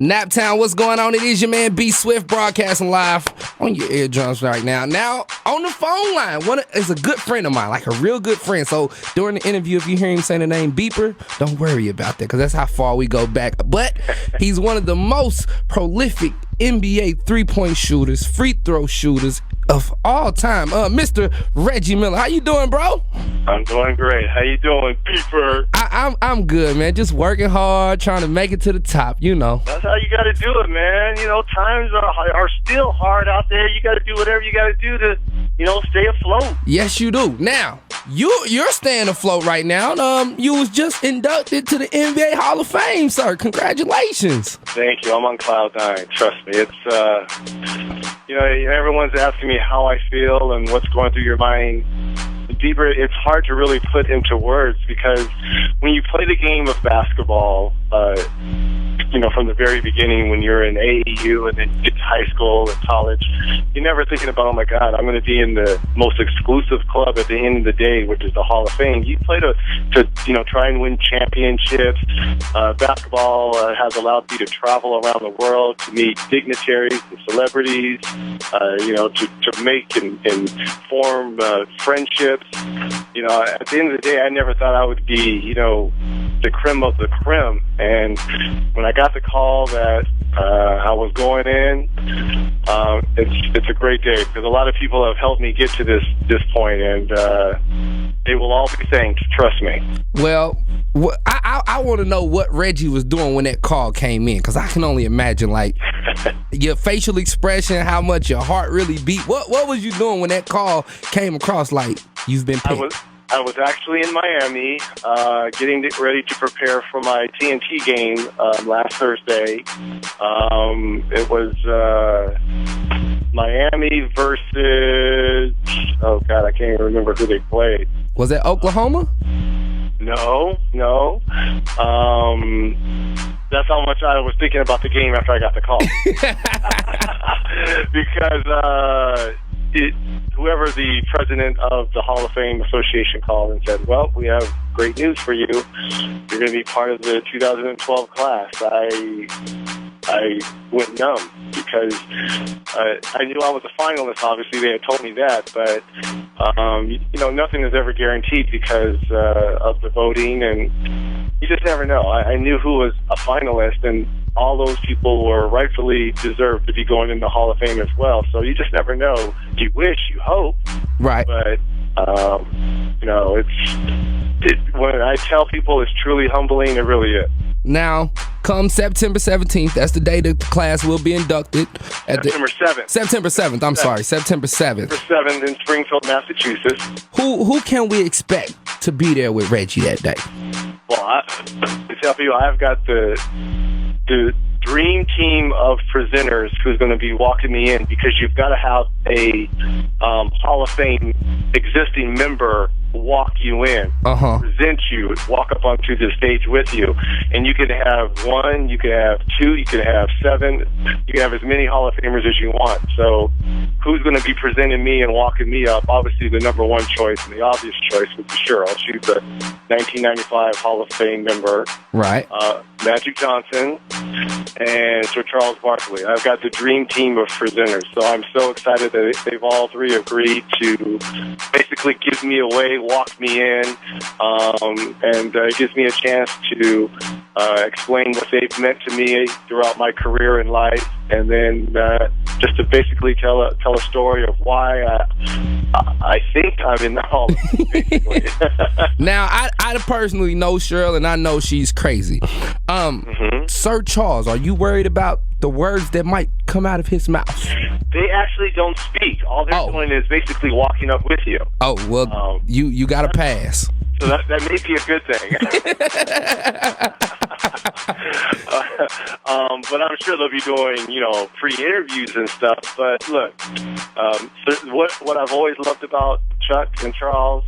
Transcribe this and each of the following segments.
Naptown, what's going on? It is your man Bswift broadcasting live on your eardrums right now. Now, on the phone line, one is a good friend of mine, like a real good friend. So during the interview, if you hear him say the name Beeper, don't worry about that because that's how far we go back. But he's one of the most prolific NBA three-point shooters, free throw shooters of all time. Mr. Reggie Miller, how you doing, bro? I'm doing great. How you doing, Beeper? I'm good, man. Just working hard, trying to make it to the top, you know. That's how you got to do it, man. You know, times are still hard out there. You got to do whatever you got to do to, stay afloat. Yes, you do. Now, you're staying afloat right now. You was just inducted to the NBA Hall of Fame, sir. Congratulations. Thank you. I'm on cloud nine. Trust me. It's, everyone's asking me how I feel and what's going through your mind. Deeper, it's hard to really put into words because when you play the game of basketball, from the very beginning when you're in AAU and then you get to high school and college, you're never thinking about, oh my God, I'm going to be in the most exclusive club at the end of the day, which is the Hall of Fame. You play to try and win championships. Basketball has allowed me to travel around the world to meet dignitaries and celebrities, to make and form friendships. At the end of the day, I never thought I would be, the creme of the creme. And when I got the call that I was going in, it's a great day because a lot of people have helped me get to this point, and they will all be saying, trust me. Well, I want to know what Reggie was doing when that call came in because I can only imagine, like, your facial expression, how much your heart really beat. What was you doing when that call came across like you've been picked? I was actually in Miami getting ready to prepare for my TNT game last Thursday. It was Miami versus, oh God, I can't even remember who they played. Was that Oklahoma? No. That's how much I was thinking about the game after I got the call. Because whoever the president of the Hall of Fame Association called and said, well, we have great news for you. You're going to be part of the 2012 class. I went numb because I knew I was a finalist. Obviously, they had told me that, but nothing is ever guaranteed because of the voting, and you just never know. I knew who was a finalist, and all those people were rightfully deserved to be going in the Hall of Fame as well. So you just never know. You wish, you hope, right? But when I tell people it's truly humbling, it really is. Now, come September 17th, that's the day the class will be inducted. September 7th. September 7th, I'm sorry, September 7th. September 7th in Springfield, Massachusetts. Who can we expect to be there with Reggie that day? Well, to tell you, I've got the dream team of presenters who's going to be walking me in because you've got to have a Hall of Fame existing member walk you in, present you, walk up onto the stage with you. And you could have one, you could have two, you could have seven, you can have as many Hall of Famers as you want. So who's going to be presenting me and walking me up? Obviously the number one choice and the obvious choice would be Cheryl. She's the 1995 Hall of Fame member. Right. Magic Johnson and Sir Charles Barkley. I've got the dream team of presenters. So I'm so excited that they've all three agreed to basically give me away, walk me in, and it gives me a chance to explain what they've meant to me throughout my career in life, and then just to basically tell a story of why I think I'm in the Hall of Fame, basically. Now, I personally know Cheryl, and I know she's crazy. Sir Charles, are you worried about the words that might come out of his mouth? They actually don't speak. All they're doing is basically walking up with you. Oh, well, you got to pass. So that may be a good thing. But I'm sure they'll be doing, pre-interviews and stuff. But look, what I've always loved about Chuck and Charles,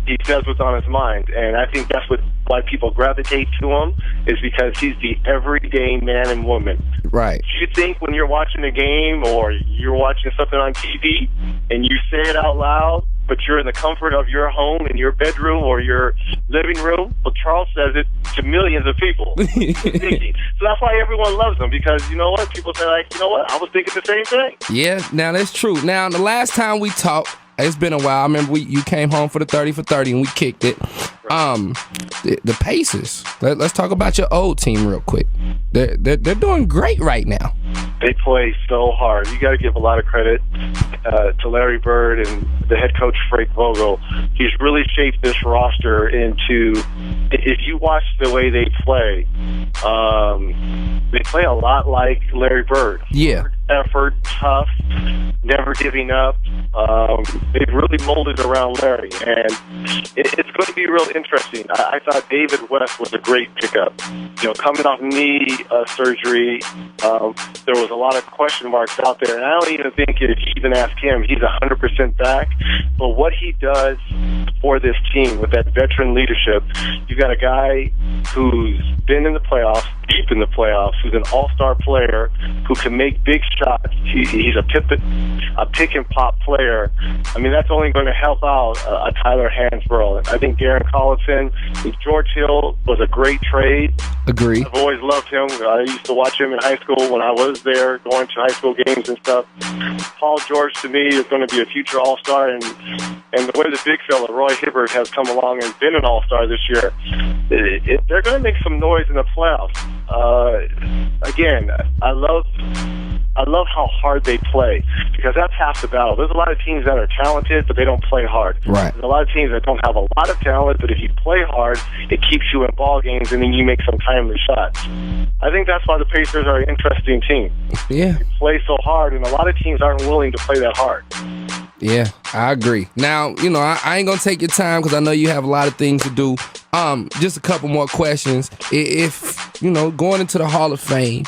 he says what's on his mind. And I think that's why people gravitate to him, is because he's the everyday man and woman. Right. You think when you're watching a game or you're watching something on TV and you say it out loud, but you're in the comfort of your home, in your bedroom or your living room. Well, Charles says it to millions of people. So that's why everyone loves him, because you know what? People say, like, you know what? I was thinking the same thing. Yeah, now that's true. Now, the last time we talked, it's been a while. I remember you came home for the 30 for 30 and we kicked it. The Pacers. Let's talk about your old team real quick. They're doing great right now. They play so hard. You got to give a lot of credit to Larry Bird and the head coach Frank Vogel. He's really shaped this roster into. If you watch the way they play a lot like Larry Bird. Yeah. Effort, tough, never giving up. They've really molded around Larry, and it's going to be real interesting. I thought David West was a great pickup. You know, coming off knee surgery, there was a lot of question marks out there, and I don't even think if you even ask him, he's 100% back. But what he does for this team with that veteran leadership, you got a guy who's been in the playoffs, deep in the playoffs, who's an all-star player who can make big shots. He's a pick and pop player. I mean, that's only going to help out a Tyler Hansbrough. I think Darren Collison, George Hill was a great trade. Agree. I've always loved him. I used to watch him in high school when I was there, going to high school games and stuff. Paul George, to me, is going to be a future all-star, and the way the big fella, Roy Hibbert, has come along and been an all-star this year, they're going to make some noise in the playoffs. Again, I love how hard they play, because that's half the battle. There's a lot of teams that are talented, but they don't play hard. Right. There's a lot of teams that don't have a lot of talent, but if you play hard, it keeps you in ball games, and then you make some timely shots. I think that's why the Pacers are an interesting team. Yeah. They play so hard, and a lot of teams aren't willing to play that hard. Yeah, I agree. Now, you know, I ain't going to take your time because I know you have a lot of things to do. Just a couple more questions. If, you know, going into the Hall of Fame,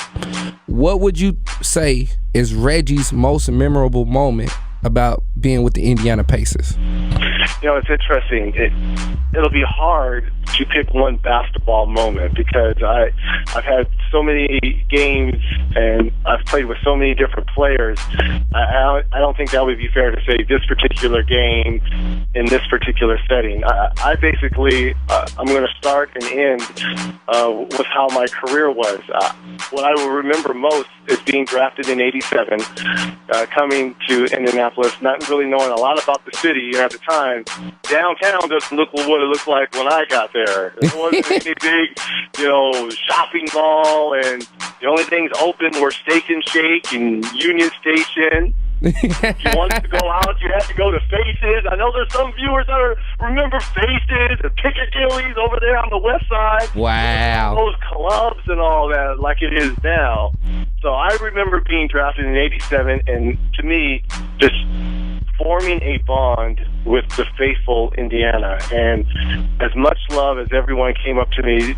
what would you say is Reggie's most memorable moment about being with the Indiana Pacers? You know, it's interesting. It'll be hard to pick one basketball moment, because I've had so many games and I've played with so many different players. I don't think that would be fair to say this particular game in this particular setting. I basically, I'm going to start and end with how my career was. What I will remember most is being drafted in '87, coming to Indianapolis, not really knowing a lot about the city at the time. Downtown doesn't look what it looked like when I got there. There wasn't any big, shopping mall, and the only things open were Steak and Shake and Union Station. If you wanted to go out, you had to go to Faces. I know there's some viewers that remember Faces and Piccadilly's over there on the west side. Wow. Those clubs and all that, like it is now. So I remember being drafted in '87, and to me, just forming a bond with the faithful Indiana. And as much love as everyone came up to me,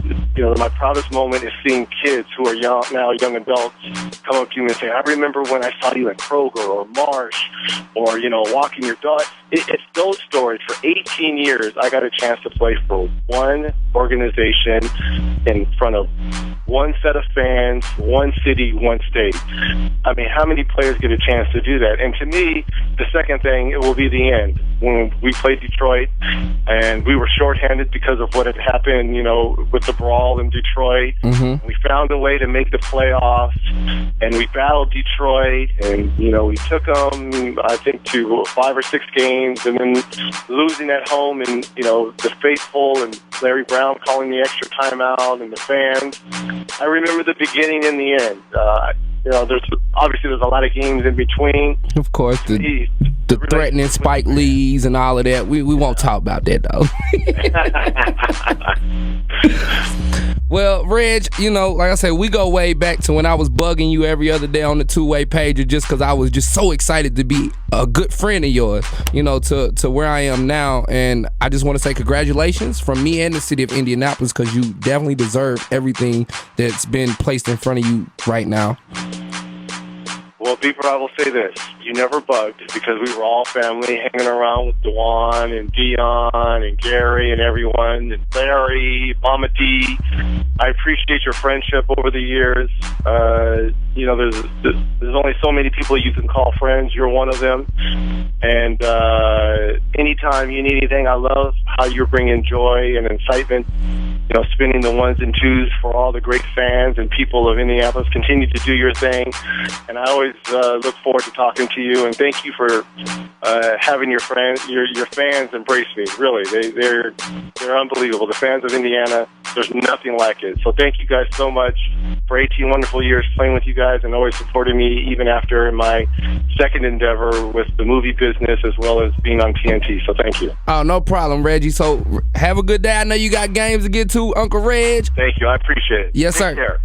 my proudest moment is seeing kids who are young adults come up to me and say, I remember when I saw you at Kroger or Marsh or, walking your dog. It's those stories. For 18 years, I got a chance to play for one organization in front of one set of fans, one city, one state. I mean, how many players get a chance to do that? And to me, the second thing, it will be the end. When we played Detroit, and we were shorthanded because of what had happened, with the brawl in Detroit. Mm-hmm. We found a way to make the playoffs, and we battled Detroit, and, we took them, I think, to 5 or 6 games, and then losing at home, and, the faithful and Larry Brown calling the extra timeout and the fans. I remember the beginning and the end. There's a lot of games in between. Of course, the threatening Spike Lees and all of that. We won't talk about that, though. Well, Reg, like I said, we go way back to when I was bugging you every other day on the two-way pager just because I was just so excited to be a good friend of yours, to where I am now. And I just want to say congratulations from me and the city of Indianapolis, because you definitely deserve everything that's been placed in front of you right now. Well, Beeper, I will say this. You never bugged because we were all family hanging around with Dewan and Dion and Gary and everyone, and Larry, Mama D. I appreciate your friendship over the years. You know, there's only so many people you can call friends. You're one of them. And anytime you need anything, I love how you're bringing joy and incitement, you know, spinning the ones and twos for all the great fans and people of Indianapolis. Continue to do your thing. And I always look forward to talking to you. And thank you for having your fans embrace me. Really, they're unbelievable. The fans of Indiana, there's nothing like it. So thank you guys so much for 18 wonderful years playing with you guys and always supporting me even after my second endeavor with the movie business as well as being on TNT. So thank you. Oh, no problem, Reggie. So have a good day. I know you got games to get to, Uncle Reg. Thank you. I appreciate it. Yes, Take sir. care.